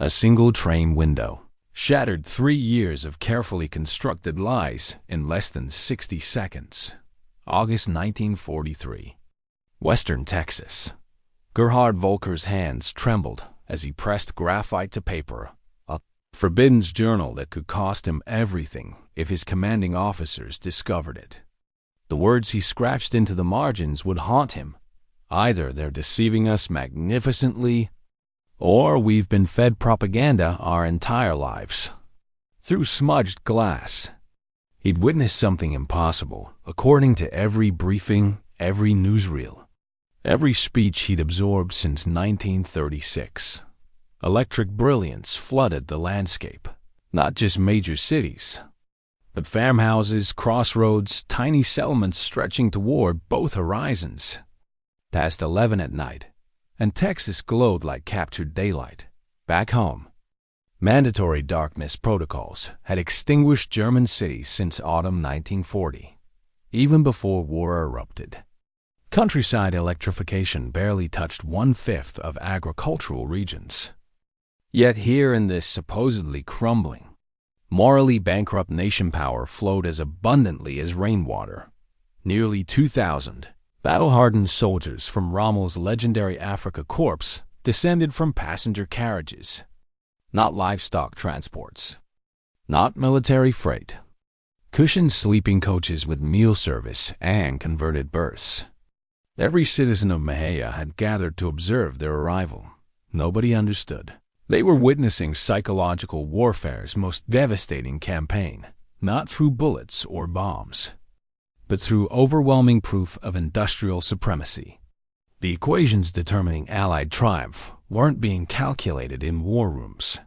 A single train window shattered 3 years of carefully constructed lies in less than 60 seconds. August 1943. Western Texas. Gerhard Volker's hands trembled as he pressed graphite to paper, a forbidden journal that could cost him everything if his commanding officers discovered it. The words he scratched into the margins would haunt him. Either they're deceiving us magnificently, or we've been fed propaganda our entire lives. Through smudged glass, he'd witnessed something impossible, according to every briefing, every newsreel, every speech he'd absorbed since 1936. Electric brilliance flooded the landscape, not just major cities, but farmhouses, crossroads, tiny settlements stretching toward both horizons. Past 11 at night, and Texas glowed like captured daylight. Back home, mandatory darkness protocols had extinguished German cities since autumn 1940, even before war erupted. Countryside electrification barely touched 1/5 of agricultural regions. Yet here in this supposedly crumbling, morally bankrupt nation, power flowed as abundantly as rainwater. Nearly 2,000 battle-hardened soldiers from Rommel's legendary Afrika Korps descended from passenger carriages, not livestock transports, not military freight, cushioned sleeping coaches with meal service and converted berths. Every citizen of Mahia had gathered to observe their arrival. Nobody understood. They were witnessing psychological warfare's most devastating campaign, not through bullets or bombs, but through overwhelming proof of industrial supremacy. The equations determining Allied triumph weren't being calculated in war rooms.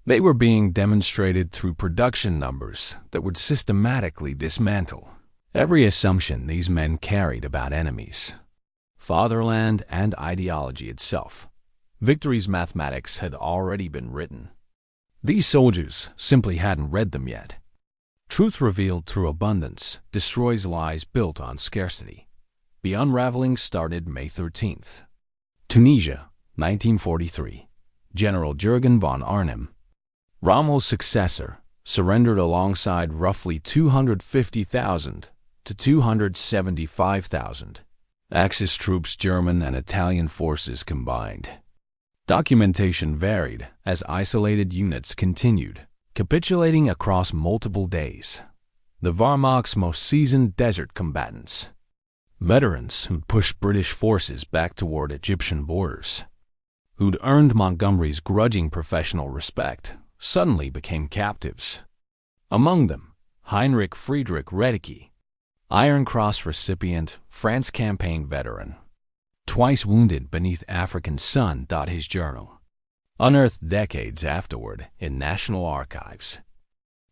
They were being demonstrated through production numbers that would systematically dismantle every assumption these men carried about enemies, fatherland, and ideology itself. Victory's mathematics had already been written. These soldiers simply hadn't read them yet. Truth revealed through abundance destroys lies built on scarcity. The unraveling started May 13th. Tunisia, 1943. General Jürgen von Arnim, Rommel's successor, surrendered alongside roughly 250,000 to 275,000 Axis troops, German and Italian forces combined. Documentation varied as isolated units continued, capitulating across multiple days. The Wehrmacht's most seasoned desert combatants, veterans who'd pushed British forces back toward Egyptian borders, who'd earned Montgomery's grudging professional respect, suddenly became captives. Among them, Heinrich Friedrich Redeke, Iron Cross recipient, France campaign veteran, twice wounded beneath African sun. His journal, unearthed decades afterward in national archives,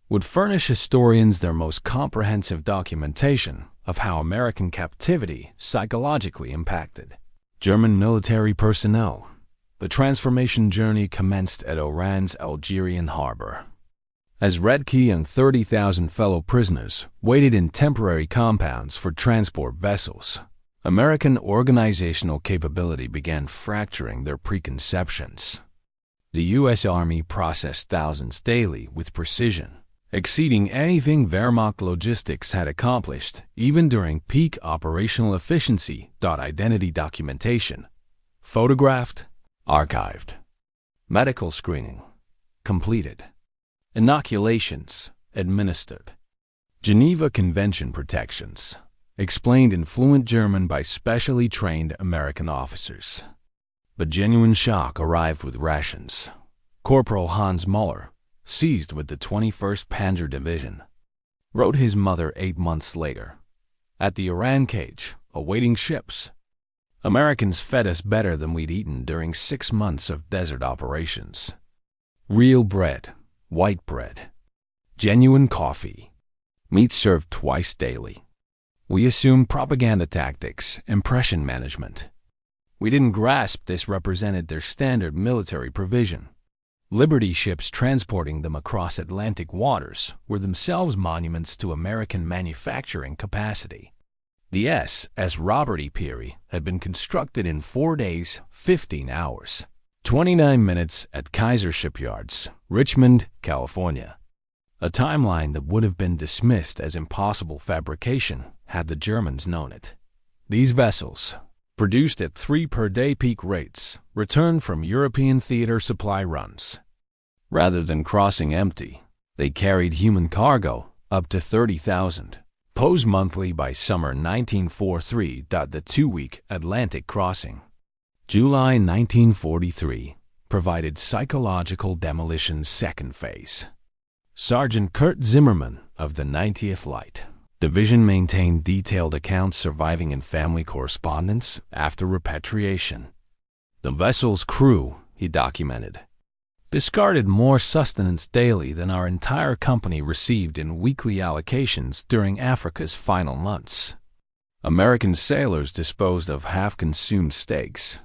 would furnish historians their most comprehensive documentation of how American captivity psychologically impacted German military personnel. The transformation journey commenced at Oran's Algerian harbor, as Redke and 30,000 fellow prisoners waited in temporary compounds for transport vessels. American organizational capability began fracturing their preconceptions. The U.S. Army processed thousands daily with precision, exceeding anything Wehrmacht logistics had accomplished, even during peak operational efficiency. Identity documentation, photographed, archived. Medical screening, completed. Inoculations, administered. Geneva Convention protections, explained in fluent German by specially trained American officers. But genuine shock arrived with rations. Corporal Hans Muller, seized with the 21st Panzer Division, wrote his mother 8 months later, "At the Oran cage, awaiting ships, Americans fed us better than we'd eaten during 6 months of desert operations. Real bread, white bread, genuine coffee, meat served twice daily. We assumed propaganda tactics, impression management. We didn't grasp this represented their standard military provision. Liberty ships transporting them across Atlantic waters were themselves monuments to American manufacturing capacity. The SS Robert E. Peary had been constructed in 4 days, 15 hours. 29 minutes at Kaiser Shipyards, Richmond, California. A timeline that would have been dismissed as impossible fabrication had the Germans known it. These vessels, produced at 3 per day peak rates, returned from European theater supply runs. Rather than crossing empty, they carried human cargo up to 30,000 POWs monthly by summer 1943. The 2-week Atlantic crossing, July 1943, provided psychological demolition's second phase. Sergeant Kurt Zimmerman of the 90th Light Division maintained detailed accounts surviving in family correspondence after repatriation. The vessel's crew, he documented, discarded more sustenance daily than our entire company received in weekly allocations during Africa's final months. American sailors disposed of half-consumed steaks,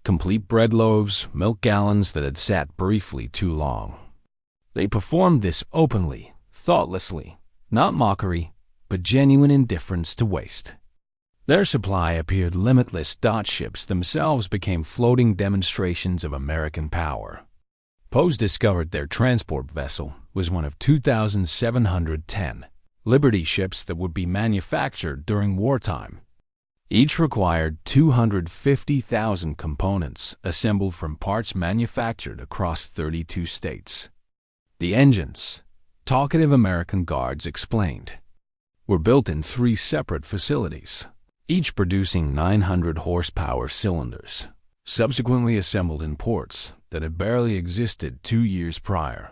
complete bread loaves, milk gallons that had sat briefly too long. They performed this openly, thoughtlessly, not mockery, but genuine indifference to waste. Their supply appeared limitless. Ships themselves became floating demonstrations of American power. POWs discovered their transport vessel was one of 2,710 Liberty ships that would be manufactured during wartime. Each required 250,000 components assembled from parts manufactured across 32 states. The engines, talkative American guards explained, were built in 3 separate facilities, each producing 900 horsepower cylinders, subsequently assembled in ports that had barely existed 2 years prior.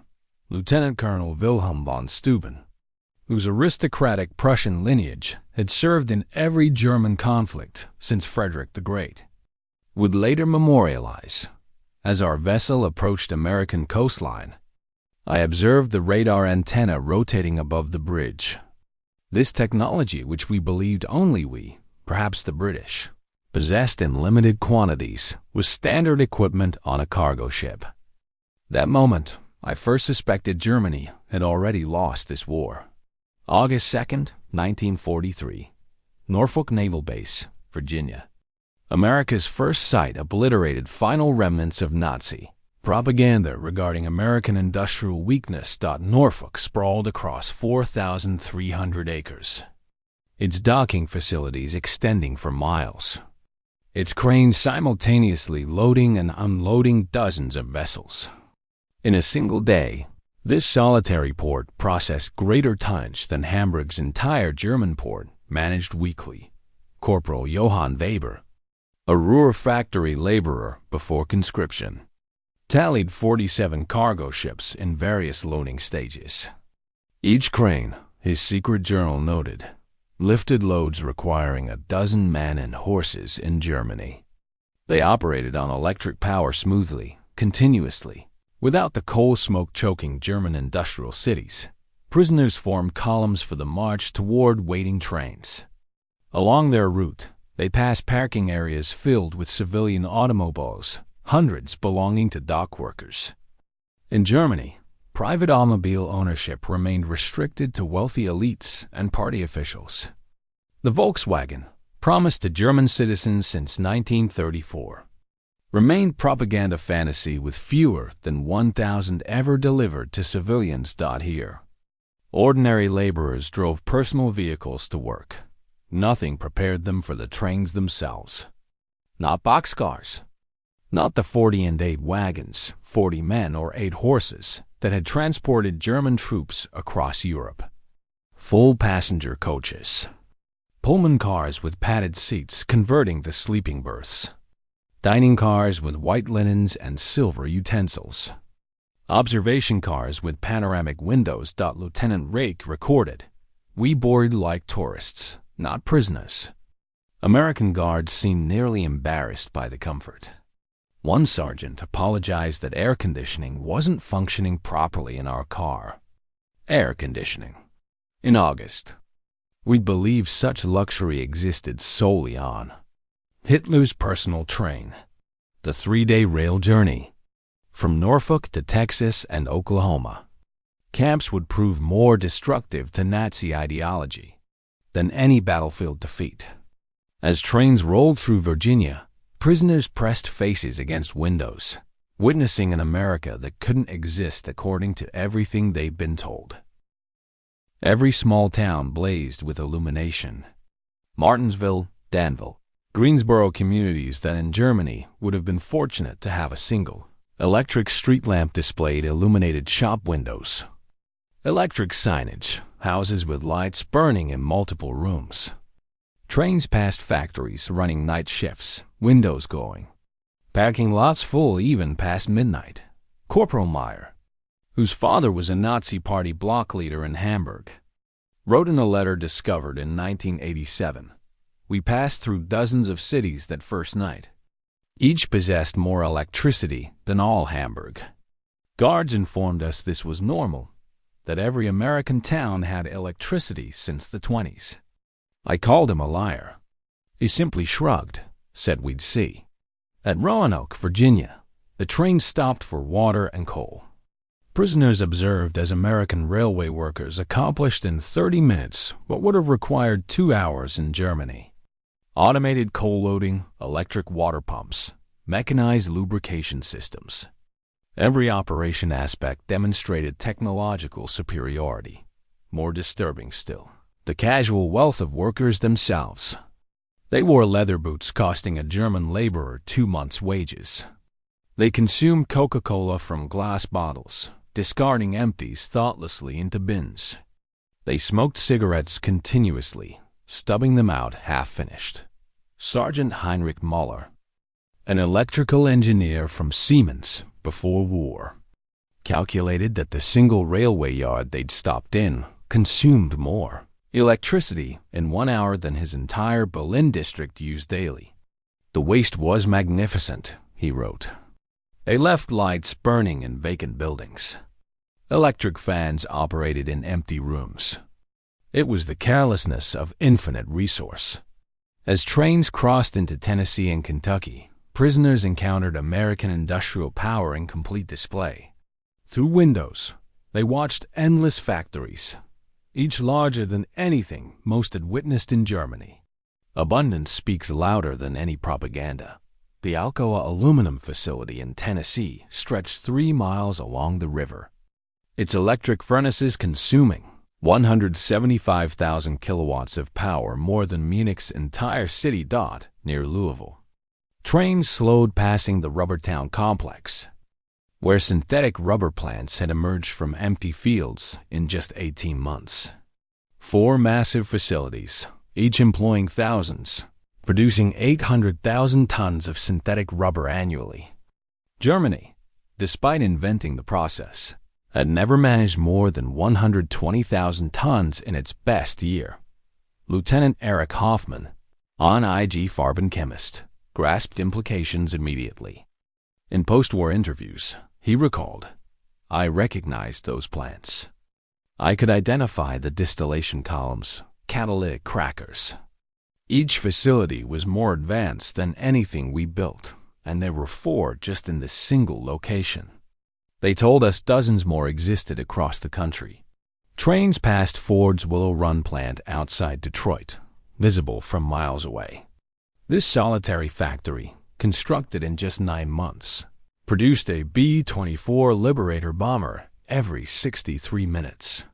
Lieutenant Colonel Wilhelm von Steuben, whose aristocratic Prussian lineage had served in every German conflict since Frederick the Great, would later memorialize, "As our vessel approached American coastline, I observed the radar antenna rotating above the bridge. This technology, which we believed only we, perhaps the British, possessed in limited quantities, was standard equipment on a cargo ship. That moment, I first suspected Germany had already lost this war." August 2nd, 1943, Norfolk Naval Base, Virginia. America's first sight obliterated final remnants of Nazi propaganda regarding American industrial weakness. Norfolk sprawled across 4,300 acres, its docking facilities extending for miles, its cranes simultaneously loading and unloading dozens of vessels. In a single day, this solitary port processed greater tonnage than Hamburg's entire German port managed weekly. Corporal Johann Weber, a Ruhr factory laborer before conscription, tallied 47 cargo ships in various loading stages. Each crane, his secret journal noted, lifted loads requiring a dozen men and horses in Germany. They operated on electric power smoothly, continuously, without the coal smoke choking German industrial cities. Prisoners formed columns for the march toward waiting trains. Along their route, they passed parking areas filled with civilian automobiles, hundreds belonging to dock workers. In Germany, private automobile ownership remained restricted to wealthy elites and party officials. The Volkswagen, promised to German citizens since 1934, remained propaganda fantasy with fewer than 1,000 ever delivered to civilians. Here, ordinary laborers drove personal vehicles to work. Nothing prepared them for the trains themselves. Not boxcars. Not the 40 and 8 wagons, 40 men or 8 horses that had transported German troops across Europe. Full passenger coaches. Pullman cars with padded seats converting to sleeping berths. Dining cars with white linens and silver utensils. Observation cars with panoramic windows. Lieutenant Rake recorded, "We boarded like tourists, not prisoners." American guards seemed nearly embarrassed by the comfort. One sergeant apologized that air conditioning wasn't functioning properly in our car. Air conditioning. In August, we believed such luxury existed solely on Hitler's personal train. The 3-day rail journey from Norfolk to Texas and Oklahoma. Camps would prove more destructive to Nazi ideology than any battlefield defeat. As trains rolled through Virginia, prisoners pressed faces against windows, witnessing an America that couldn't exist according to everything they've been told. Every small town blazed with illumination. Martinsville, Danville, Greensboro communities that in Germany would have been fortunate to have a single electric street lamp displayed illuminated shop windows. Electric signage, houses with lights burning in multiple rooms. Trains past factories running night shifts, windows glowing. Parking lots full even past midnight. Corporal Meyer, whose father was a Nazi Party block leader in Hamburg, wrote in a letter discovered in 1987, "We passed through dozens of cities that first night. Each possessed more electricity than all Hamburg. Guards informed us this was normal, that every American town had electricity since the 20s. I called him a liar. He simply shrugged, said we'd see. At Roanoke, Virginia, the train stopped for water and coal. Prisoners observed as American railway workers accomplished in 30 minutes what would have required 2 hours in Germany. Automated coal loading, electric water pumps, mechanized lubrication systems. Every operation aspect demonstrated technological superiority. More disturbing still, the casual wealth of workers themselves. They wore leather boots costing a German laborer 2 months' wages. They consumed Coca-Cola from glass bottles, discarding empties thoughtlessly into bins. They smoked cigarettes continuously, stubbing them out half-finished. Sergeant Heinrich Müller, an electrical engineer from Siemens before war, calculated that the single railway yard they'd stopped in consumed more electricity in 1 hour than his entire Berlin district used daily. The waste was magnificent, he wrote. They left lights burning in vacant buildings. Electric fans operated in empty rooms. It was the carelessness of infinite resource. As trains crossed into Tennessee and Kentucky, prisoners encountered American industrial power in complete display. Through windows, they watched endless factories, each larger than anything most had witnessed in Germany. Abundance speaks louder than any propaganda. The Alcoa aluminum facility in Tennessee stretched 3 miles along the river, its electric furnaces consuming 175,000 kilowatts of power, more than Munich's entire city dot near Louisville. Trains slowed passing the Rubbertown complex, where synthetic rubber plants had emerged from empty fields in just 18 months. 4 massive facilities, each employing thousands, producing 800,000 tons of synthetic rubber annually. Germany, despite inventing the process, had never managed more than 120,000 tons in its best year. Lieutenant Erich Hoffmann, an IG Farben chemist, grasped implications immediately. In post-war interviews, he recalled, "I recognized those plants. I could identify the distillation columns, catalytic crackers. Each facility was more advanced than anything we built, and there were 4 just in this single location." They told us dozens more existed across the country. Trains passed Ford's Willow Run plant outside Detroit, visible from miles away. This solitary factory, constructed in just 9 months, produced a B-24 Liberator bomber every 63 minutes.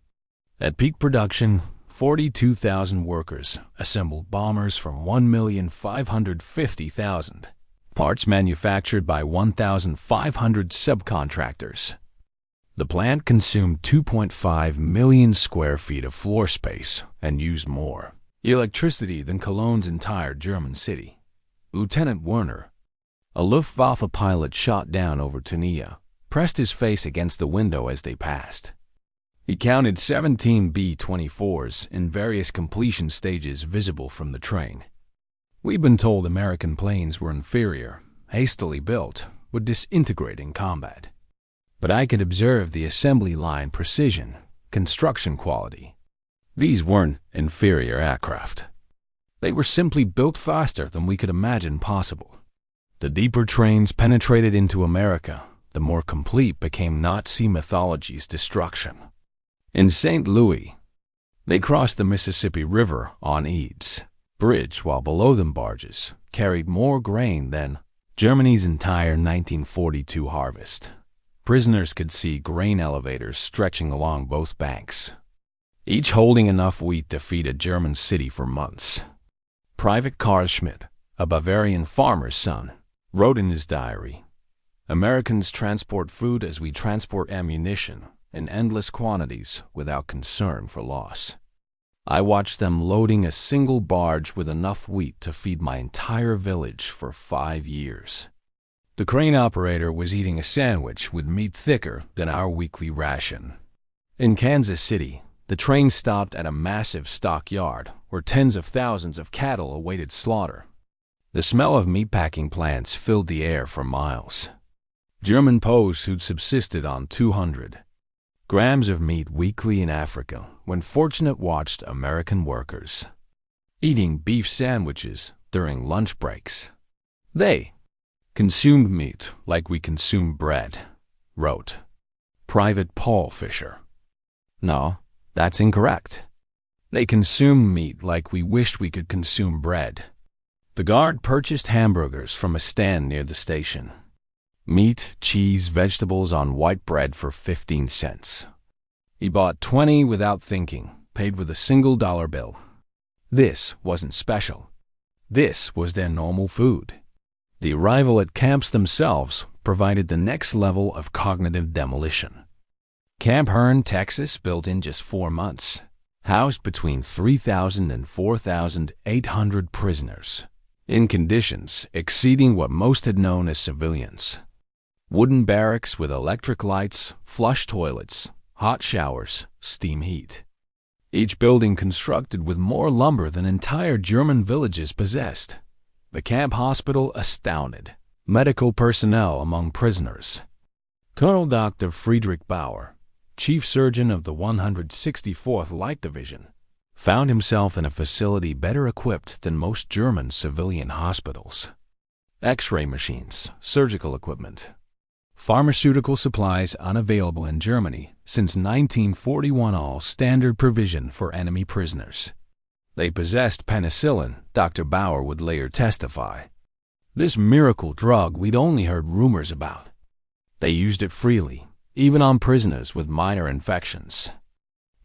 At peak production, 42,000 workers assembled bombers from 1,550,000. Parts manufactured by 1,500 subcontractors. The plant consumed 2.5 million square feet of floor space and used more electricity than Cologne's entire German city. Lieutenant Werner, a Luftwaffe pilot shot down over Tunisia, pressed his face against the window as they passed. He counted 17 B-24s in various completion stages visible from the train. We'd been told American planes were inferior, hastily built, would disintegrate in combat. But I could observe the assembly line precision, construction quality. These weren't inferior aircraft. They were simply built faster than we could imagine possible. The deeper trains penetrated into America, the more complete became Nazi mythology's destruction. In St. Louis, they crossed the Mississippi River on Eads Bridge, while below them barges carried more grain than Germany's entire 1942 harvest. Prisoners could see grain elevators stretching along both banks, each holding enough wheat to feed a German city for months. Private Karl Schmidt, a Bavarian farmer's son, wrote in his diary, "Americans transport food as we transport ammunition in endless quantities without concern for loss. I watched them loading a single barge with enough wheat to feed my entire village for 5 years." The crane operator was eating a sandwich with meat thicker than our weekly ration. In Kansas City, the train stopped at a massive stockyard where tens of thousands of cattle awaited slaughter. The smell of meatpacking plants filled the air for miles. German POWs who'd subsisted on 200 grams of meat weekly in Africa when fortunate watched American workers eating beef sandwiches during lunch breaks. They consumed meat like we consume bread, wrote Private Paul Fisher. No, that's incorrect. They consumed meat like we wished we could consume bread. The guard purchased hamburgers from a stand near the station. Meat, cheese, vegetables on white bread for 15 cents. He bought 20 without thinking, paid with a single dollar bill. This wasn't special. This was their normal food. The arrival at camps themselves provided the next level of cognitive demolition. Camp Hearn, Texas, built in just 4 months, housed between 3,000 and 4,800 prisoners, in conditions exceeding what most had known as civilians. Wooden barracks with electric lights, flush toilets, hot showers, steam heat. Each building constructed with more lumber than entire German villages possessed. The camp hospital astounded medical personnel among prisoners. Colonel Dr. Friedrich Bauer, chief surgeon of the 164th Light Division, found himself in a facility better equipped than most German civilian hospitals. X-ray machines, surgical equipment, pharmaceutical supplies unavailable in Germany since 1941, all standard provision for enemy prisoners. They possessed penicillin, Dr. Bauer would later testify. This miracle drug we'd only heard rumors about. They used it freely, even on prisoners with minor infections.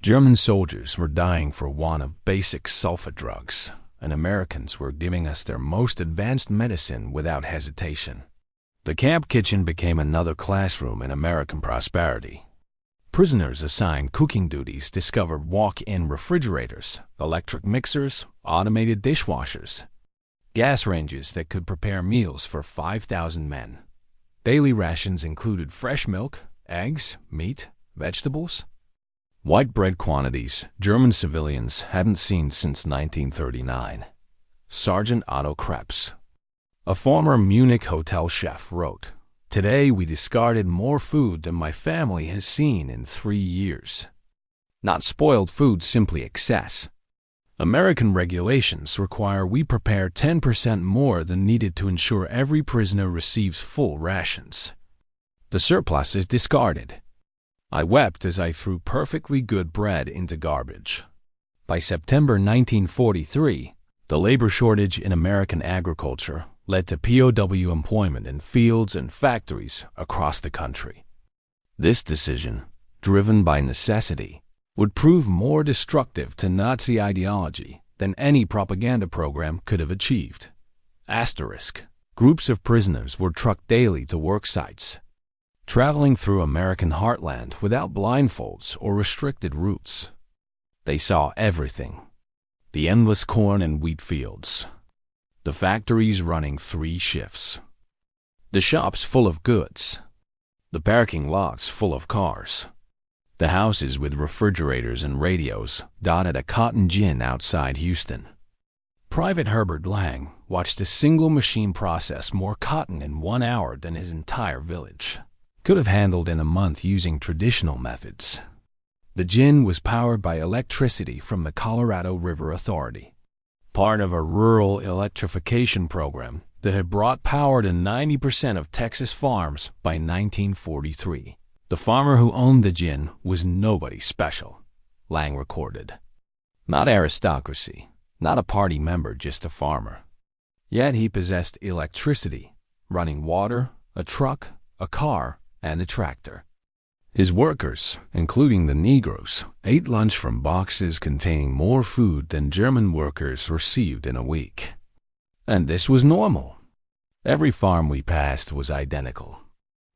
German soldiers were dying for want of basic sulfa drugs, and Americans were giving us their most advanced medicine without hesitation. The camp kitchen became another classroom in American prosperity. Prisoners assigned cooking duties discovered walk-in refrigerators, electric mixers, automated dishwashers, gas ranges that could prepare meals for 5,000 men. Daily rations included fresh milk, eggs, meat, vegetables. White bread quantities German civilians hadn't seen since 1939. Sergeant Otto Krebs, a former Munich hotel chef, wrote, "Today we discarded more food than my family has seen in 3 years. Not spoiled food, simply excess. American regulations require we prepare 10% more than needed to ensure every prisoner receives full rations. The surplus is discarded. I wept as I threw perfectly good bread into garbage." By September 1943, the labor shortage in American agriculture led to POW employment in fields and factories across the country. This decision, driven by necessity, would prove more destructive to Nazi ideology than any propaganda program could have achieved. Asterisk. Groups of prisoners were trucked daily to work sites, traveling through American heartland without blindfolds or restricted routes. They saw everything: the endless corn and wheat fields, the factories running 3 shifts, the shops full of goods, the parking lots full of cars, the houses with refrigerators and radios dotted a cotton gin outside Houston. Private Herbert Lang watched a single machine process more cotton in 1 hour than his entire village could have handled in a month using traditional methods. The gin was powered by electricity from the Colorado River Authority, part of a rural electrification program that had brought power to 90% of Texas farms by 1943. The farmer who owned the gin was nobody special, Lang recorded. Not aristocracy, not a party member, just a farmer. Yet he possessed electricity, running water, a truck, a car, and a tractor. His workers, including the Negroes, ate lunch from boxes containing more food than German workers received in a week. And this was normal. Every farm we passed was identical.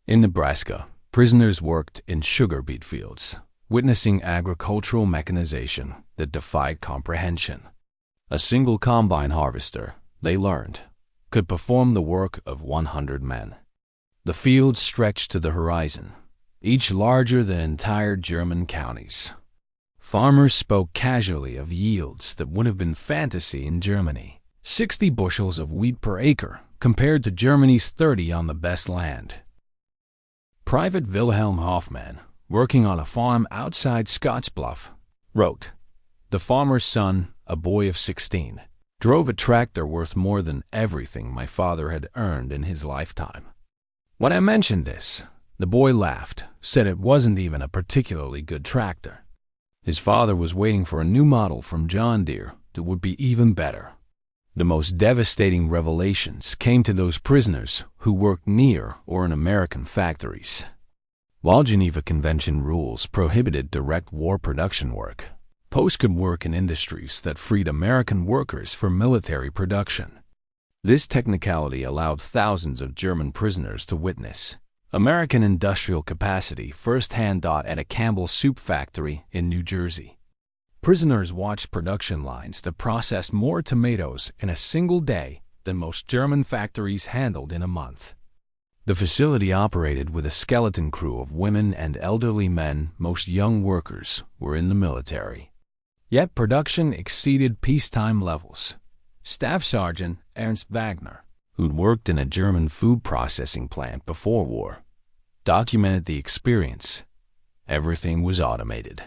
In Nebraska, prisoners worked in sugar beet fields, witnessing agricultural mechanization that defied comprehension. A single combine harvester, they learned, could perform the work of 100 men. The fields stretched to the horizon, each larger than entire German counties. Farmers spoke casually of yields that would have been fantasy in Germany. 60 bushels of wheat per acre compared to Germany's 30 on the best land. Private Wilhelm Hoffmann, working on a farm outside Scottsbluff, wrote, "The farmer's son, a boy of 16, drove a tractor worth more than everything my father had earned in his lifetime. When I mentioned this, the boy laughed, said it wasn't even a particularly good tractor. His father was waiting for a new model from John Deere that would be even better." The most devastating revelations came to those prisoners who worked near or in American factories. While Geneva Convention rules prohibited direct war production work, Pows could work in industries that freed American workers for military production. This technicality allowed thousands of German prisoners to witness American industrial capacity firsthand at a Campbell's soup factory in New Jersey. Prisoners watched production lines that processed more tomatoes in a single day than most German factories handled in a month. The facility operated with a skeleton crew of women and elderly men. Most young workers were in the military. Yet production exceeded peacetime levels. Staff Sergeant Ernst Wagner, who'd worked in a German food processing plant before war, documented the experience. Everything was automated.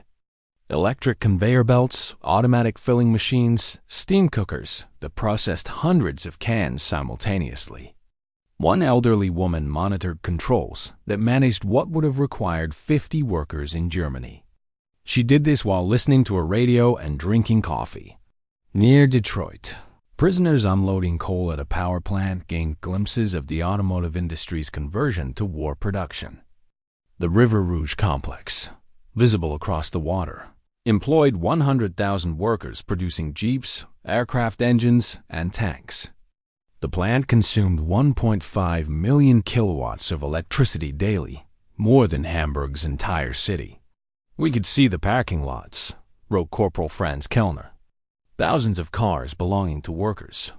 Electric conveyor belts, automatic filling machines, steam cookers that processed hundreds of cans simultaneously. One elderly woman monitored controls that managed what would have required 50 workers in Germany. She did this while listening to a radio and drinking coffee. Near Detroit, prisoners unloading coal at a power plant gained glimpses of the automotive industry's conversion to war production. The River Rouge complex, visible across the water, employed 100,000 workers producing jeeps, aircraft engines, and tanks. The plant consumed 1.5 million kilowatts of electricity daily, more than Hamburg's entire city. "We could see the parking lots," wrote Corporal Franz Kellner. "Thousands of cars belonging to workers.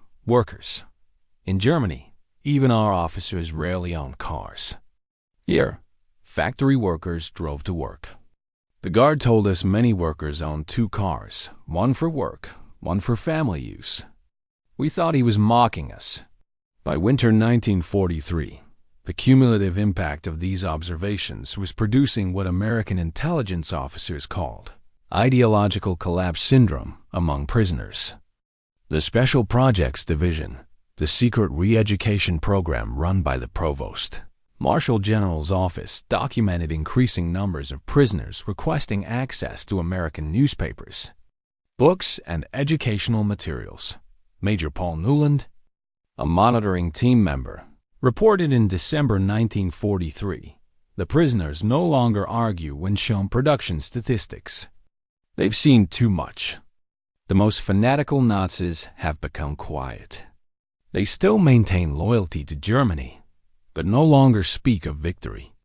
In Germany, even our officers rarely owned cars. Here, factory workers drove to work. The guard told us many workers owned 2 cars, one for work, one for family use. We thought he was mocking us." By winter 1943, the cumulative impact of these observations was producing what American intelligence officers called ideological collapse syndrome among prisoners. The Special Projects Division, the secret re-education program run by the Provost Marshal General's office, documented increasing numbers of prisoners requesting access to American newspapers, books, and educational materials. Major Paul Newland, a monitoring team member, reported in December 1943, "The prisoners no longer argue when shown production statistics. They've seen too much. The most fanatical Nazis have become quiet. They still maintain loyalty to Germany, but no longer speak of victory.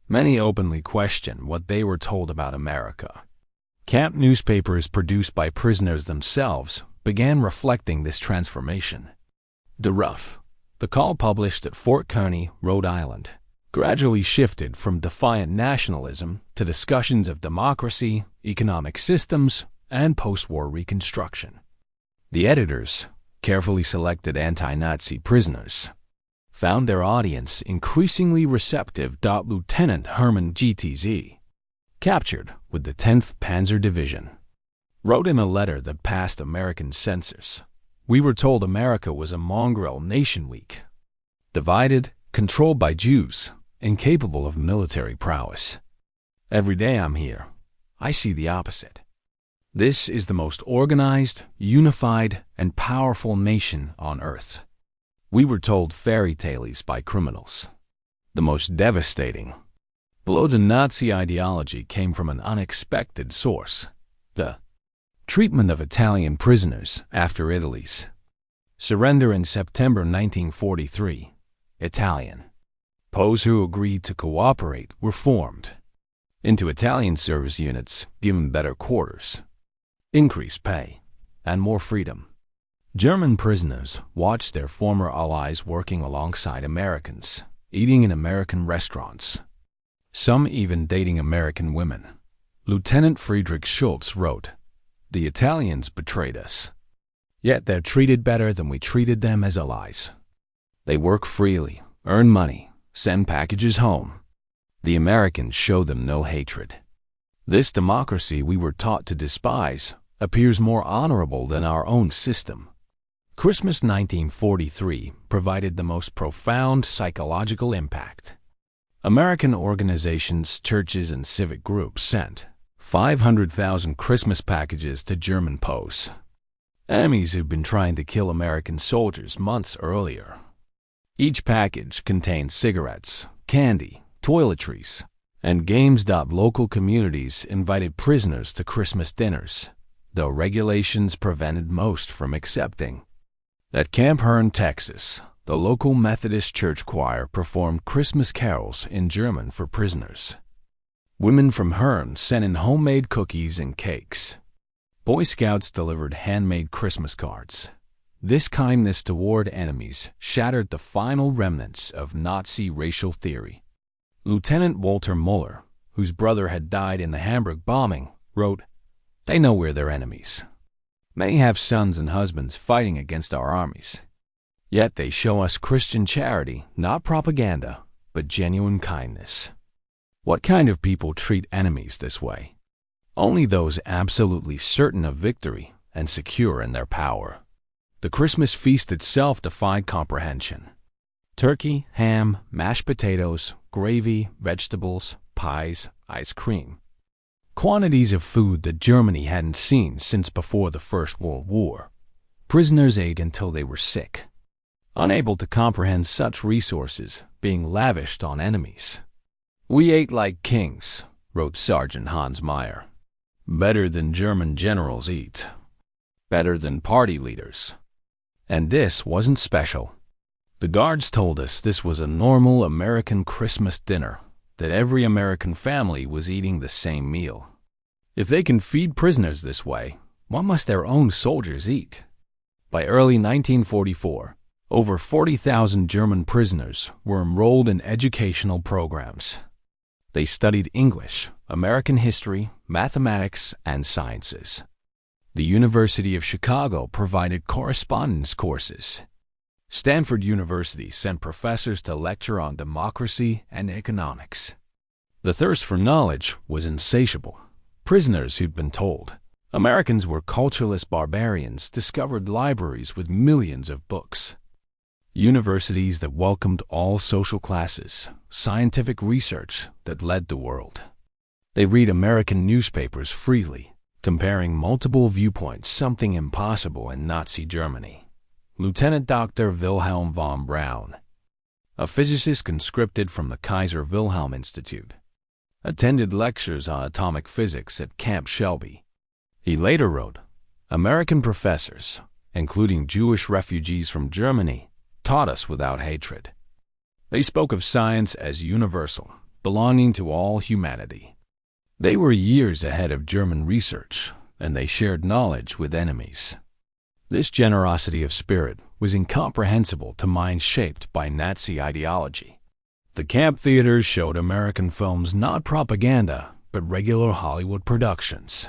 Many openly question what they were told about America." Camp newspapers produced by prisoners themselves began reflecting this transformation. The Rough, the call published at Fort Kearny, Rhode Island, gradually shifted from defiant nationalism to discussions of democracy, economic systems, and post-war reconstruction. The editors, carefully selected anti-Nazi prisoners, found their audience increasingly receptive. Lieutenant Hermann GTZ, captured with the 10th Panzer Division, wrote in a letter that passed American censors, "We were told America was a mongrel nation, weak, divided, controlled by Jews, incapable of military prowess. Every day I'm here, I see the opposite. This is the most organized, unified, and powerful nation on earth." We were told fairy tales by criminals. The most devastating blow to Nazi ideology came from an unexpected source: the treatment of Italian prisoners after Italy's surrender in September 1943. Italian POWs who agreed to cooperate were formed into Italian service units, given better quarters, increased pay, and more freedom. German prisoners watched their former allies working alongside Americans, eating in American restaurants, some even dating American women. Lieutenant Friedrich Schultz wrote, "The Italians betrayed us, yet they're treated better than we treated them as allies. They work freely, earn money, send packages home. The Americans show them no hatred. This democracy we were taught to despise appears more honorable than our own system." Christmas 1943 provided the most profound psychological impact. American organizations, churches, and civic groups sent 500,000 Christmas packages to German POWs, enemies who'd been trying to kill American soldiers months earlier. Each package contained cigarettes, candy, toiletries, and games. Local communities invited prisoners to Christmas dinners, though regulations prevented most from accepting. At Camp Hearn, Texas, the local Methodist church choir performed Christmas carols in German for prisoners. Women from Hearn sent in homemade cookies and cakes. Boy Scouts delivered handmade Christmas cards. This kindness toward enemies shattered the final remnants of Nazi racial theory. Lieutenant Walter Muller, whose brother had died in the Hamburg bombing, wrote, "They know we're their enemies. Many have sons and husbands fighting against our armies. Yet they show us Christian charity, not propaganda, but genuine kindness." What kind of people treat enemies this way? Only those absolutely certain of victory and secure in their power. The Christmas feast itself defied comprehension. Turkey, ham, mashed potatoes, gravy, vegetables, pies, ice cream. Quantities of food that Germany hadn't seen since before the First World War. Prisoners ate until they were sick, unable to comprehend such resources being lavished on enemies. "We ate like kings," wrote Sergeant Hans Meyer. "Better than German generals eat. Better than party leaders." And this wasn't special. The guards told us this was a normal American Christmas dinner, that every American family was eating the same meal. If they can feed prisoners this way, what must their own soldiers eat? By early 1944, over 40,000 German prisoners were enrolled in educational programs. They studied English, American history, mathematics, and sciences. The University of Chicago provided correspondence courses. Stanford University sent professors to lecture on democracy and economics. The thirst for knowledge was insatiable. Prisoners who'd been told Americans were cultureless barbarians discovered libraries with millions of books. Universities that welcomed all social classes, scientific research that led the world. They read American newspapers freely, comparing multiple viewpoints, something impossible in Nazi Germany. Lieutenant Dr. Wilhelm von Braun, a physicist conscripted from the Kaiser Wilhelm Institute, attended lectures on atomic physics at Camp Shelby. He later wrote, "American professors, including Jewish refugees from Germany, taught us without hatred. They spoke of science as universal, belonging to all humanity. They were years ahead of German research, and they shared knowledge with enemies." This generosity of spirit was incomprehensible to minds shaped by Nazi ideology. The camp theaters showed American films, not propaganda, but regular Hollywood productions.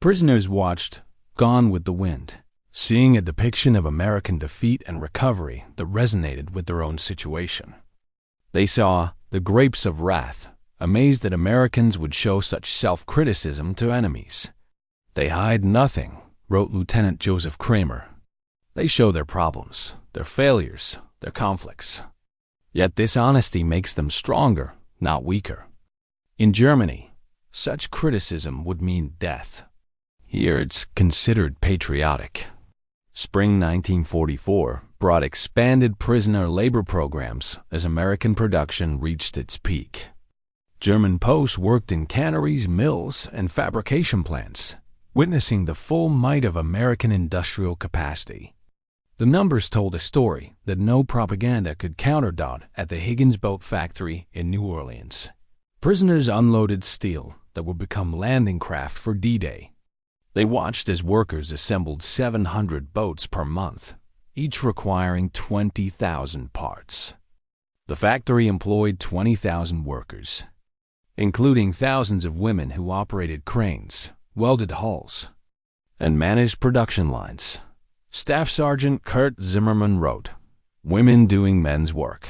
Prisoners watched Gone with the Wind, seeing a depiction of American defeat and recovery that resonated with their own situation. They saw The Grapes of Wrath, amazed that Americans would show such self-criticism to enemies. "They hide nothing," wrote Lieutenant Joseph Kramer. "They show their problems, their failures, their conflicts. Yet this honesty makes them stronger, not weaker." In Germany, such criticism would mean death. Here it's considered patriotic. Spring 1944 brought expanded prisoner labor programs as American production reached its peak. German POWs worked in canneries, mills, and fabrication plants, witnessing the full might of American industrial capacity. The numbers told a story that no propaganda could counterdot at the Higgins Boat Factory in New Orleans. Prisoners unloaded steel that would become landing craft for D-Day. They watched as workers assembled 700 boats per month, each requiring 20,000 parts. The factory employed 20,000 workers, including thousands of women who operated cranes, welded hulls, and managed production lines. Staff Sergeant Kurt Zimmerman wrote, "Women doing men's work.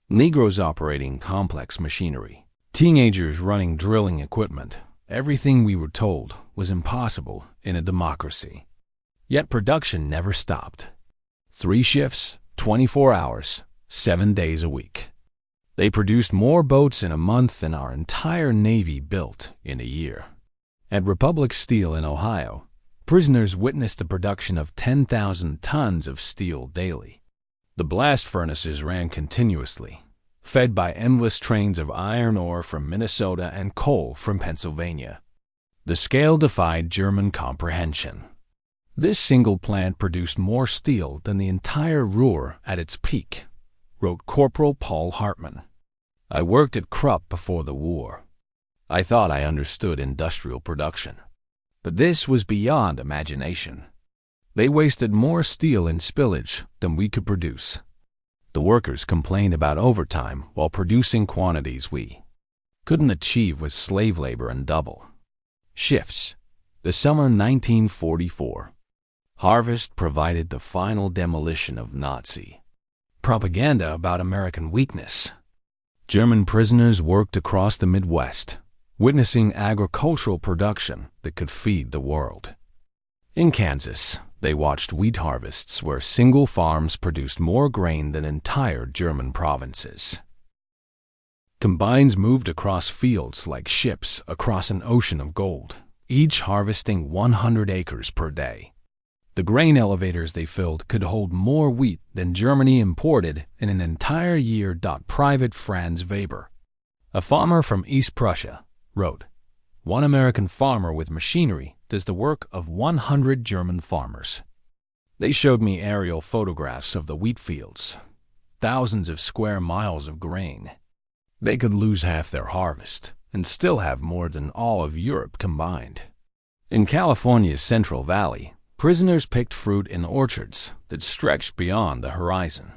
Negroes operating complex machinery. Teenagers running drilling equipment. Everything we were told was impossible in a democracy. Yet production never stopped. 3 shifts, 24 hours, 7 days a week. They produced more boats in a month than our entire Navy built in a year." At Republic Steel in Ohio, prisoners witnessed the production of 10,000 tons of steel daily. The blast furnaces ran continuously, fed by endless trains of iron ore from Minnesota and coal from Pennsylvania. The scale defied German comprehension. This single plant produced more steel than the entire Ruhr at its peak, wrote Corporal Paul Hartman. "I worked at Krupp before the war. I thought I understood industrial production. But this was beyond imagination. They wasted more steel in spillage than we could produce. The workers complained about overtime while producing quantities we couldn't achieve with slave labor and double shifts." The summer 1944. Harvest provided the final demolition of Nazi propaganda about American weakness. German prisoners worked across the Midwest, witnessing agricultural production that could feed the world. In Kansas, they watched wheat harvests where single farms produced more grain than entire German provinces. Combines moved across fields like ships across an ocean of gold, each harvesting 100 acres per day. The grain elevators they filled could hold more wheat than Germany imported in an entire year. Private Franz Weber, a farmer from East Prussia, wrote, "One American farmer with machinery does the work of 100 German farmers." They showed me aerial photographs of the wheat fields, thousands of square miles of grain. They could lose half their harvest and still have more than all of Europe combined. In California's Central Valley, prisoners picked fruit in orchards that stretched beyond the horizon.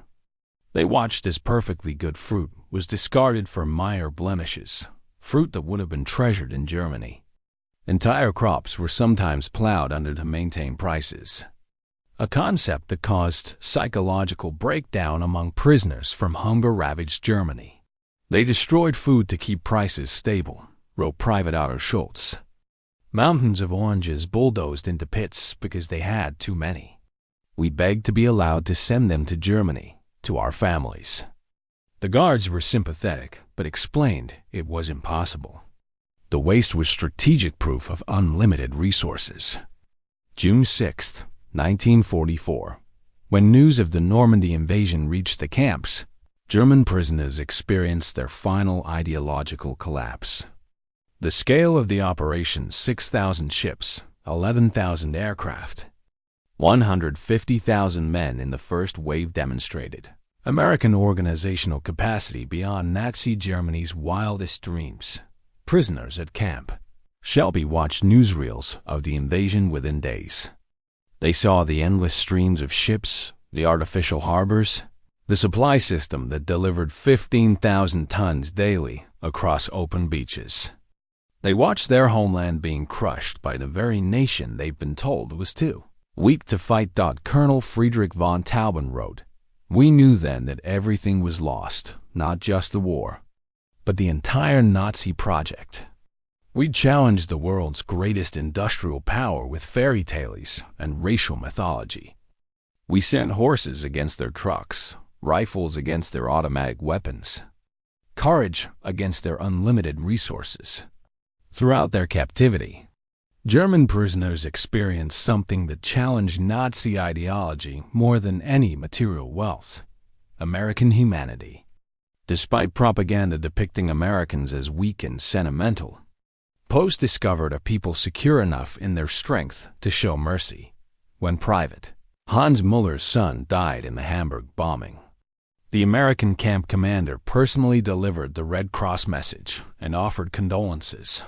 They watched as perfectly good fruit was discarded for minor blemishes, fruit that would have been treasured in Germany. Entire crops were sometimes plowed under to maintain prices, a concept that caused psychological breakdown among prisoners from hunger-ravaged Germany. "They destroyed food to keep prices stable," wrote Private Otto Schultz. "Mountains of oranges bulldozed into pits because they had too many. We begged to be allowed to send them to Germany, to our families." The guards were sympathetic, but explained it was impossible. The waste was strategic proof of unlimited resources. June 6, 1944. When news of the Normandy invasion reached the camps, German prisoners experienced their final ideological collapse. The scale of the operation: 6,000 ships, 11,000 aircraft, 150,000 men in the first wave demonstrated American organizational capacity beyond Nazi Germany's wildest dreams. Prisoners at camp. Shelby watched newsreels of the invasion within days. They saw the endless streams of ships, the artificial harbors, the supply system that delivered 15,000 tons daily across open beaches. They watched their homeland being crushed by the very nation they've been told was too weak to fight. Colonel Friedrich von Tauben wrote, "We knew then that everything was lost, not just the war, but the entire Nazi project. We challenged the world's greatest industrial power with fairy tales and racial mythology. We sent horses against their trucks, rifles against their automatic weapons, courage against their unlimited resources. Throughout their captivity, German prisoners experienced something that challenged Nazi ideology more than any material wealth: American humanity. Despite propaganda depicting Americans as weak and sentimental, POWs discovered a people secure enough in their strength to show mercy. When Private Hans Muller's son died in the Hamburg bombing, the American camp commander personally delivered the Red Cross message and offered condolences.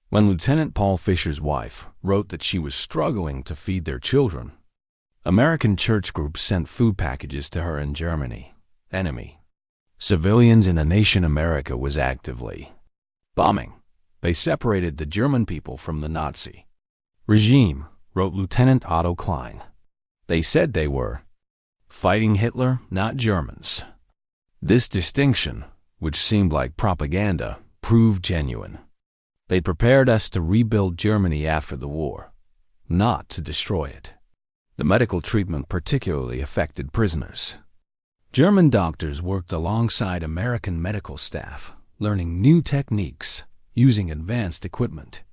When Lieutenant Paul Fischer's wife wrote that she was struggling to feed their children, American church groups sent food packages to her in Germany. Enemy civilians in a nation America was actively bombing. They separated the German people from the Nazi regime, wrote Lieutenant Otto Klein. They said they were fighting Hitler, not Germans. This distinction, which seemed like propaganda, proved genuine. They prepared us to rebuild Germany after the war, not to destroy it. The medical treatment particularly affected prisoners. German doctors worked alongside American medical staff, learning new techniques, using advanced equipment.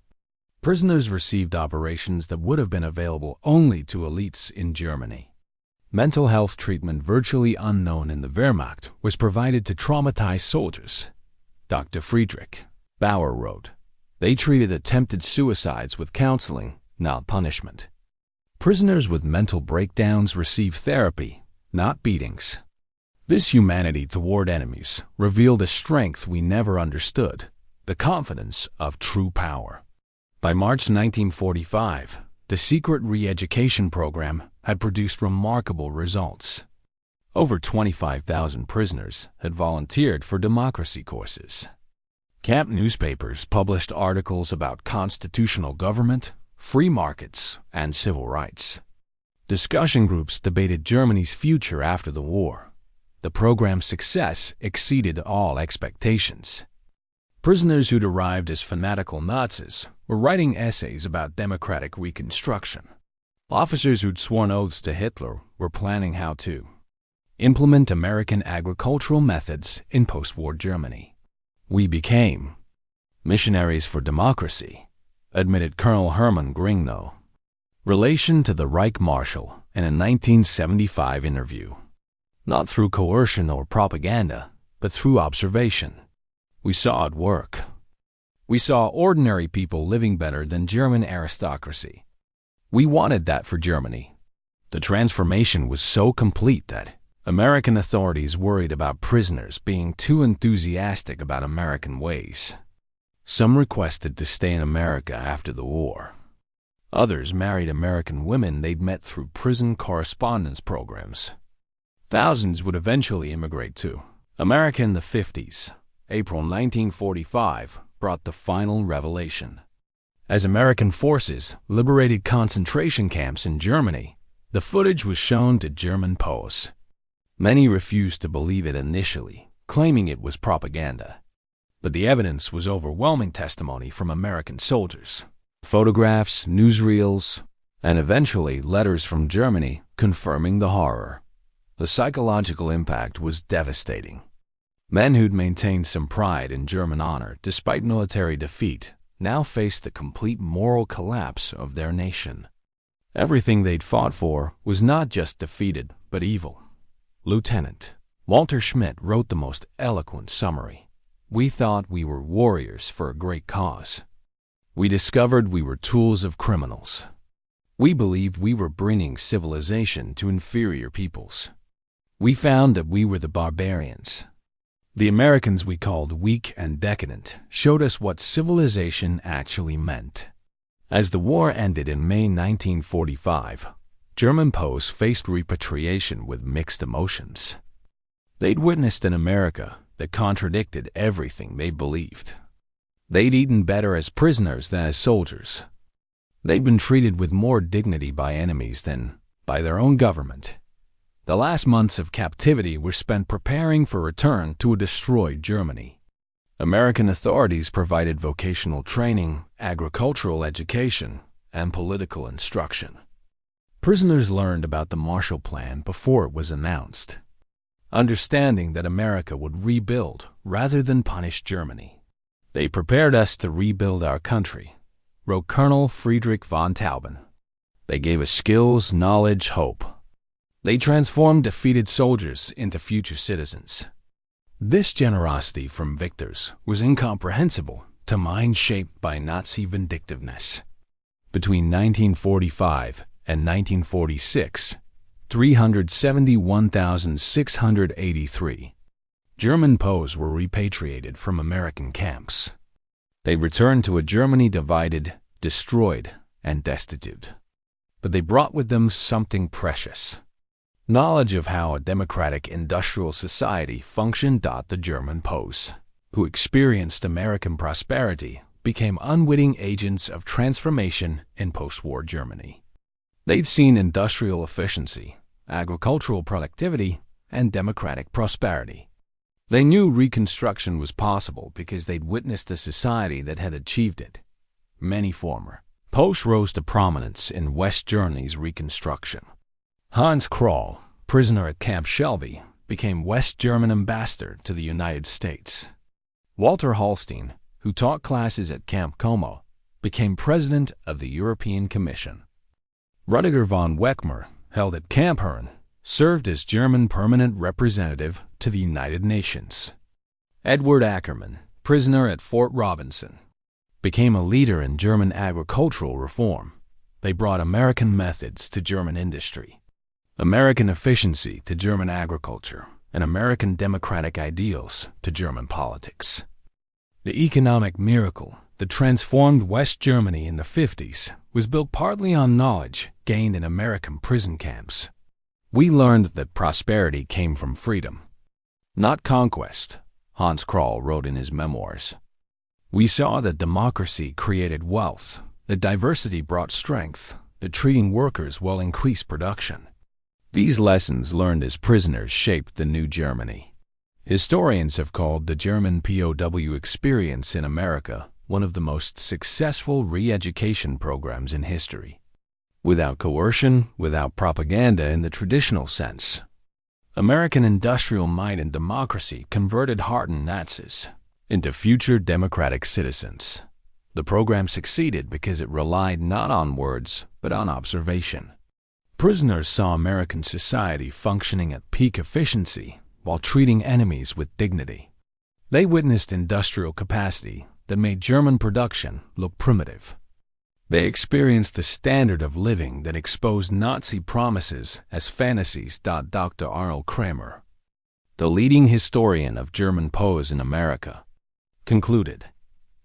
Prisoners received operations that would have been available only to elites in Germany. Mental health treatment virtually unknown in the Wehrmacht was provided to traumatized soldiers. Dr. Friedrich Bauer wrote, "They treated attempted suicides with counseling, not punishment. Prisoners with mental breakdowns received therapy, not beatings." This humanity toward enemies revealed a strength we never understood: the confidence of true power. By March 1945, the secret re-education program had produced remarkable results. Over 25,000 prisoners had volunteered for democracy courses. Camp newspapers published articles about constitutional government, free markets, and civil rights. Discussion groups debated Germany's future after the war. The program's success exceeded all expectations. Prisoners who'd arrived as fanatical Nazis were writing essays about democratic reconstruction. Officers who'd sworn oaths to Hitler were planning how to implement American agricultural methods in post-war Germany. "We became missionaries for democracy," admitted Colonel Hermann Gringnow, relation to the Reich Marshal, in a 1975 interview. "Not through coercion or propaganda, but through observation. We saw it work. We saw ordinary people living better than German aristocracy. We wanted that for Germany." The transformation was so complete that American authorities worried about prisoners being too enthusiastic about American ways. Some requested to stay in America after the war. Others married American women they'd met through prison correspondence programs. Thousands would eventually immigrate to America in the 50s. April 1945 brought the final revelation. As American forces liberated concentration camps in Germany, the footage was shown to German POWs. Many refused to believe it initially, claiming it was propaganda. But the evidence was overwhelming testimony from American soldiers. Photographs, newsreels, and eventually letters from Germany confirming the horror. The psychological impact was devastating. Men who'd maintained some pride in German honor despite military defeat now faced the complete moral collapse of their nation. Everything they'd fought for was not just defeated, but evil. Lieutenant Walter Schmidt wrote the most eloquent summary. "We thought we were warriors for a great cause. We discovered we were tools of criminals. We believed we were bringing civilization to inferior peoples. We found that we were the barbarians. The Americans we called weak and decadent showed us what civilization actually meant." As the war ended in May 1945, German POWs faced repatriation with mixed emotions. They'd witnessed an America that contradicted everything they believed. They'd eaten better as prisoners than as soldiers. They'd been treated with more dignity by enemies than by their own government. The last months of captivity were spent preparing for return to a destroyed Germany. American authorities provided vocational training, agricultural education, and political instruction. Prisoners learned about the Marshall Plan before it was announced, understanding that America would rebuild rather than punish Germany. They prepared us to rebuild our country, wrote Colonel Friedrich von Tauben. They gave us skills, knowledge, hope. They transformed defeated soldiers into future citizens. This generosity from victors was incomprehensible to minds shaped by Nazi vindictiveness. Between 1945 and 1946, 371,683 German POWs were repatriated from American camps. They returned to a Germany divided, destroyed, and destitute. But they brought with them something precious: knowledge of how a democratic industrial society functioned. The German POWs, who experienced American prosperity, became unwitting agents of transformation in post-war Germany. They'd seen industrial efficiency, agricultural productivity, and democratic prosperity. They knew reconstruction was possible because they'd witnessed a society that had achieved it. Many former POWs rose to prominence in West Germany's reconstruction. Hans Kroll, prisoner at Camp Shelby, became West German ambassador to the United States. Walter Hallstein, who taught classes at Camp Como, became president of the European Commission. Rudiger von Weckmer, held at Camp Herren, served as German permanent representative to the United Nations. Edward Ackerman, prisoner at Fort Robinson, became a leader in German agricultural reform. They brought American methods to German industry, American efficiency to German agriculture, and American democratic ideals to German politics. The economic miracle that transformed West Germany in the 50s was built partly on knowledge gained in American prison camps. We learned that prosperity came from freedom, not conquest, Hans Kroll wrote in his memoirs. We saw that democracy created wealth, that diversity brought strength, that treating workers well increased production. These lessons learned as prisoners shaped the new Germany. Historians have called the German POW experience in America one of the most successful re-education programs in history. Without coercion, without propaganda in the traditional sense, American industrial might and democracy converted hardened Nazis into future democratic citizens. The program succeeded because it relied not on words, but on observation. Prisoners saw American society functioning at peak efficiency while treating enemies with dignity. They witnessed industrial capacity that made German production look primitive. They experienced a standard of living that exposed Nazi promises as fantasies. Dr. Arnold Kramer, the leading historian of German POWs in America, concluded,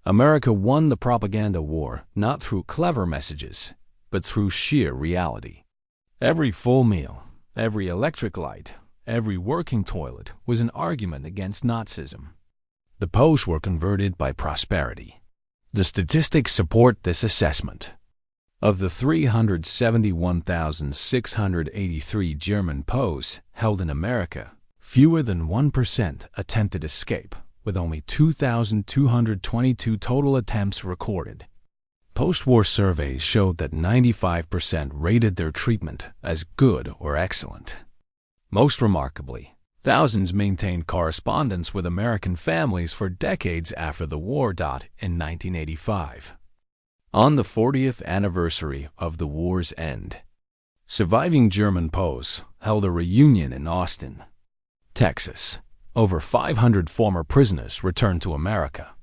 America won the propaganda war not through clever messages, but through sheer reality. Every full meal, every electric light, every working toilet was an argument against Nazism. The POWs were converted by prosperity. The statistics support this assessment. Of the 371,683 German POWs held in America, fewer than 1% attempted escape, with only 2,222 total attempts recorded. Post-war surveys showed that 95% rated their treatment as good or excellent. Most remarkably, thousands maintained correspondence with American families for decades after the war. In 1985, on the 40th anniversary of the war's end, surviving German POWs held a reunion in Austin, Texas. Over 500 former prisoners returned to America,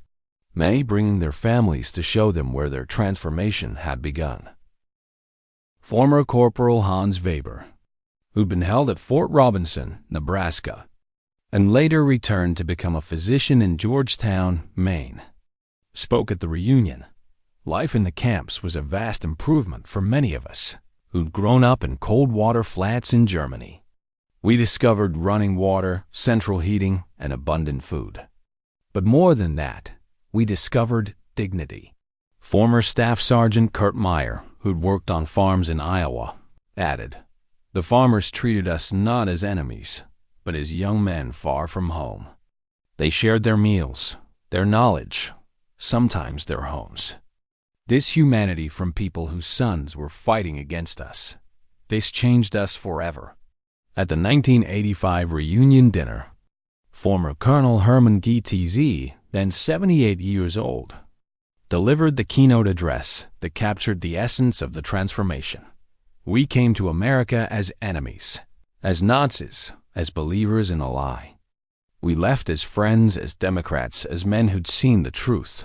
many bringing their families to show them where their transformation had begun. Former Corporal Hans Weber, who'd been held at Fort Robinson, Nebraska, and later returned to become a physician in Georgetown, Maine, spoke at the reunion. Life in the camps was a vast improvement for many of us who'd grown up in cold water flats in Germany. We discovered running water, central heating, and abundant food. But more than that, we discovered dignity. Former Staff Sergeant Kurt Meyer, who'd worked on farms in Iowa, added, the farmers treated us not as enemies, but as young men far from home. They shared their meals, their knowledge, sometimes their homes. This humanity from people whose sons were fighting against us, this changed us forever. At the 1985 reunion dinner, former Colonel Hermann GTZ, then 78 years old, delivered the keynote address that captured the essence of the transformation. We came to America as enemies, as Nazis, as believers in a lie. We left as friends, as Democrats, as men who'd seen the truth.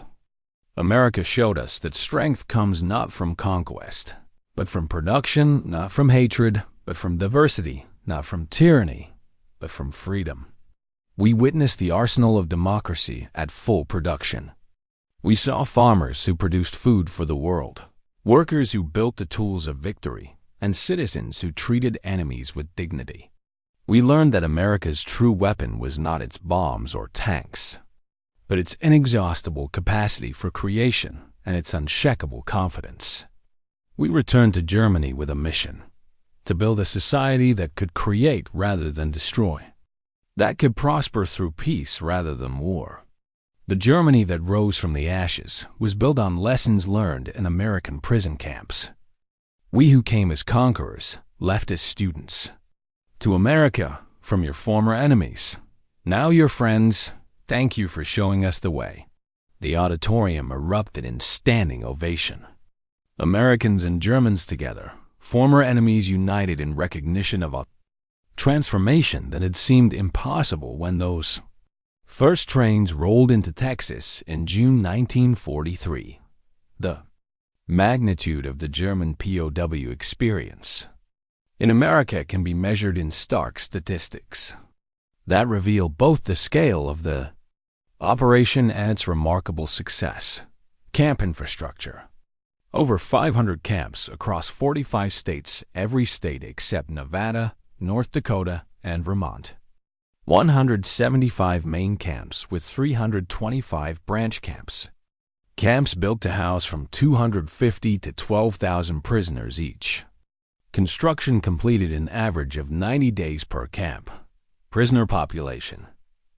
America showed us that strength comes not from conquest, but from production, not from hatred, but from diversity, not from tyranny, but from freedom. We witnessed the arsenal of democracy at full production. We saw farmers who produced food for the world, workers who built the tools of victory, and citizens who treated enemies with dignity. We learned that America's true weapon was not its bombs or tanks, but its inexhaustible capacity for creation and its unshakable confidence. We returned to Germany with a mission: to build a society that could create rather than destroy, that could prosper through peace rather than war. The Germany that rose from the ashes was built on lessons learned in American prison camps. We who came as conquerors left as students. To America, from your former enemies, now your friends, thank you for showing us the way. The auditorium erupted in standing ovation. Americans and Germans together, former enemies united in recognition of a transformation that had seemed impossible when those first trains rolled into Texas in June 1943. The magnitude of the German POW experience in America can be measured in stark statistics that reveal both the scale of the operation and its remarkable success. Camp infrastructure. Over 500 camps across 45 states, every state except Nevada, North Dakota, and Vermont. 175 main camps with 325 branch camps. Camps built to house from 250 to 12,000 prisoners each. Construction completed an average of 90 days per camp. Prisoner population: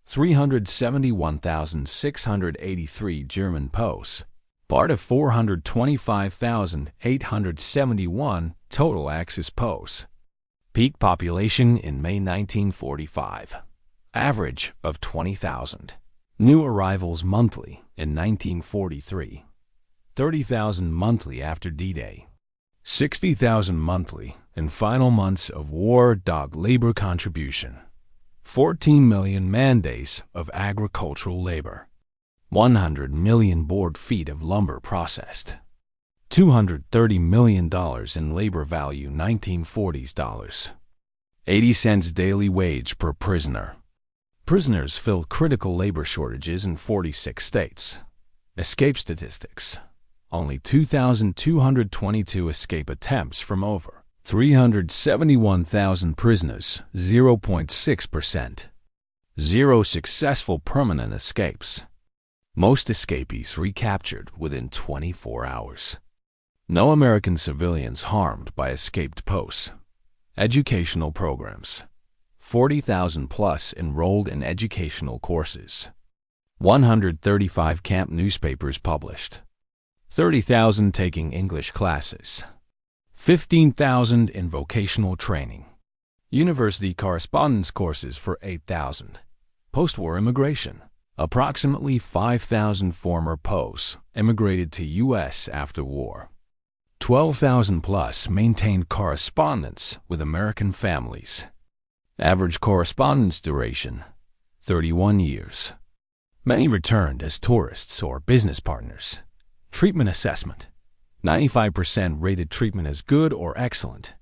371,683 German POWs, part of 425,871 total Axis POWs. Peak population in May 1945. Average of 20,000. New arrivals monthly in 1943. 30,000 monthly after D-Day. 60,000 monthly in final months of war. Labor contribution: 14 million man-days of agricultural labor. 100 million board feet of lumber processed. $230 million in labor value 1940s dollars. 80 cents daily wage per prisoner. Prisoners filled critical labor shortages in 46 states. Escape statistics: only 2,222 escape attempts from over 371,000 prisoners, 0.6%. 0 successful permanent escapes. Most escapees recaptured within 24 hours. No American civilians harmed by escaped POWs. Educational programs: 40,000 plus enrolled in educational courses. 135 camp newspapers published. 30,000 taking English classes. 15,000 in vocational training. University correspondence courses for 8,000. Postwar immigration: approximately 5,000 former POWs immigrated to U.S. after war. 12,000 plus maintained correspondence with American families. Average correspondence duration: 31 years. Many returned as tourists or business partners. Treatment assessment: 95% rated treatment as good or excellent.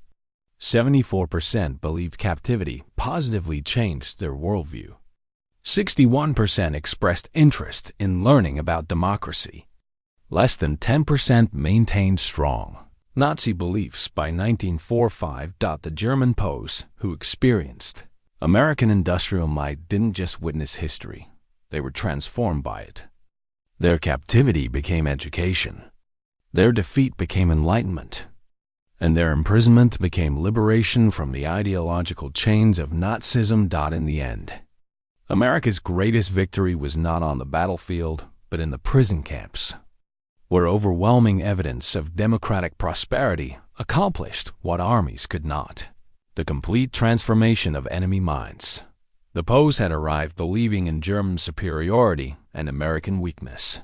74% believed captivity positively changed their worldview. 61% expressed interest in learning about democracy. Less than 10% maintained strong Nazi beliefs by 1945. The German POWs who experienced American industrial might didn't just witness history, they were transformed by it. Their captivity became education. Their defeat became enlightenment. And their imprisonment became liberation from the ideological chains of Nazism. In the end, America's greatest victory was not on the battlefield, but in the prison camps, where overwhelming evidence of democratic prosperity accomplished what armies could not: the complete transformation of enemy minds. The POWs had arrived believing in German superiority and American weakness.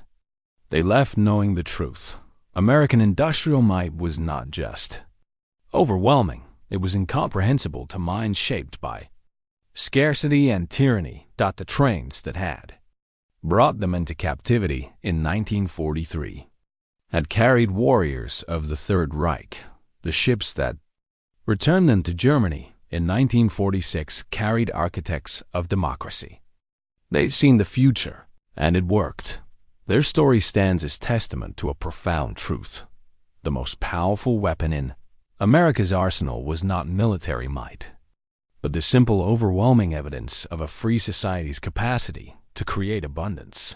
They left knowing the truth. American industrial might was not just overwhelming, it was incomprehensible to minds shaped by scarcity and tyranny. The trains that had brought them into captivity in 1943 had carried warriors of the Third Reich. The ships that returned them to Germany in 1946 carried architects of democracy. They'd seen the future, and it worked. Their story stands as testament to a profound truth. The most powerful weapon in America's arsenal was not military might, but the simple, overwhelming evidence of a free society's capacity to create abundance.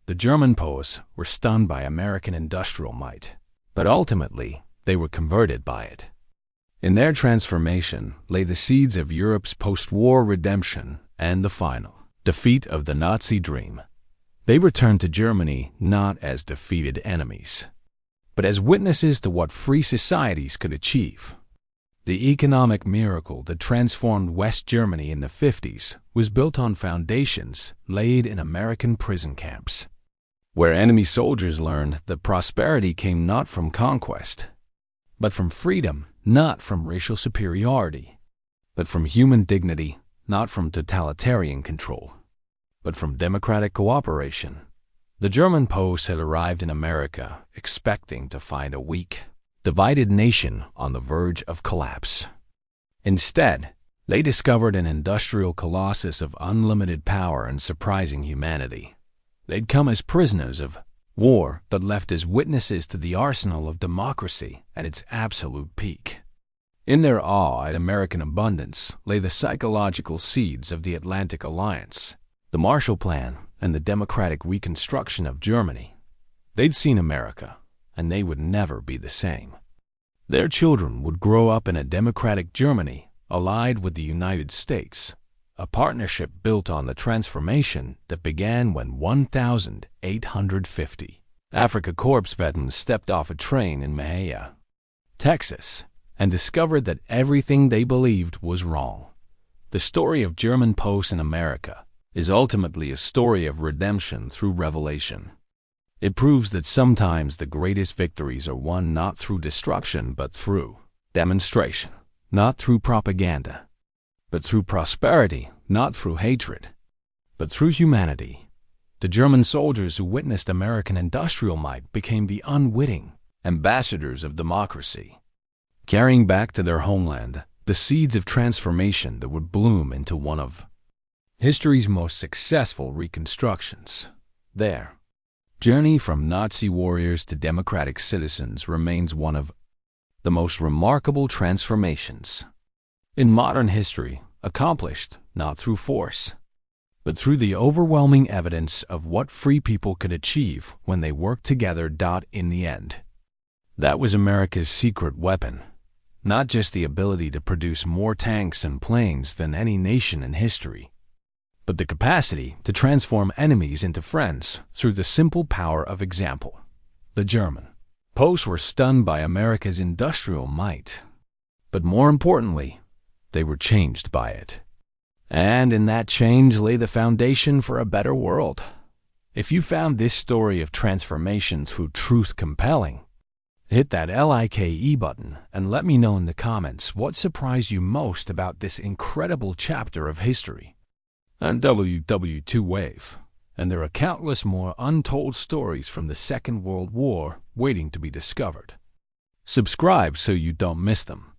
The German POWs were stunned by American industrial might, but ultimately they were converted by it. In their transformation lay the seeds of Europe's post-war redemption and the final defeat of the Nazi dream. They returned to Germany not as defeated enemies, but as witnesses to what free societies could achieve. The economic miracle that transformed West Germany in the 50s was built on foundations laid in American prison camps, where enemy soldiers learned that prosperity came not from conquest, but from freedom, not from racial superiority, but from human dignity, not from totalitarian control, but from democratic cooperation. The German POWs had arrived in America expecting to find a weak, divided nation on the verge of collapse. Instead, they discovered an industrial colossus of unlimited power and surprising humanity. They'd come as prisoners of war, but left as witnesses to the arsenal of democracy at its absolute peak. In their awe at American abundance lay the psychological seeds of the Atlantic Alliance, the Marshall Plan, and the democratic reconstruction of Germany. They'd seen America, and they would never be the same. Their children would grow up in a democratic Germany allied with the United States, a partnership built on the transformation that began when 1,850 Afrika Korps veterans stepped off a train in Mahia, Texas, and discovered that everything they believed was wrong. The story of German POWs in America is ultimately a story of redemption through revelation. It proves that sometimes the greatest victories are won not through destruction but through demonstration, not through propaganda, but through prosperity, not through hatred, but through humanity. The German soldiers who witnessed American industrial might became the unwitting ambassadors of democracy, carrying back to their homeland the seeds of transformation that would bloom into one of history's most successful reconstructions. Their journey from Nazi warriors to democratic citizens remains one of the most remarkable transformations in modern history, accomplished not through force, but through the overwhelming evidence of what free people could achieve when they worked together. In the end, that was America's secret weapon, not just the ability to produce more tanks and planes than any nation in history, but the capacity to transform enemies into friends through the simple power of example. The German POWs were stunned by America's industrial might, but more importantly, they were changed by it. And in that change lay the foundation for a better world. If you found this story of transformation through truth compelling, hit that like button and let me know in the comments what surprised you most about this incredible chapter of history. And WW2 Wave, and there are countless more untold stories from the Second World War waiting to be discovered. Subscribe so you don't miss them.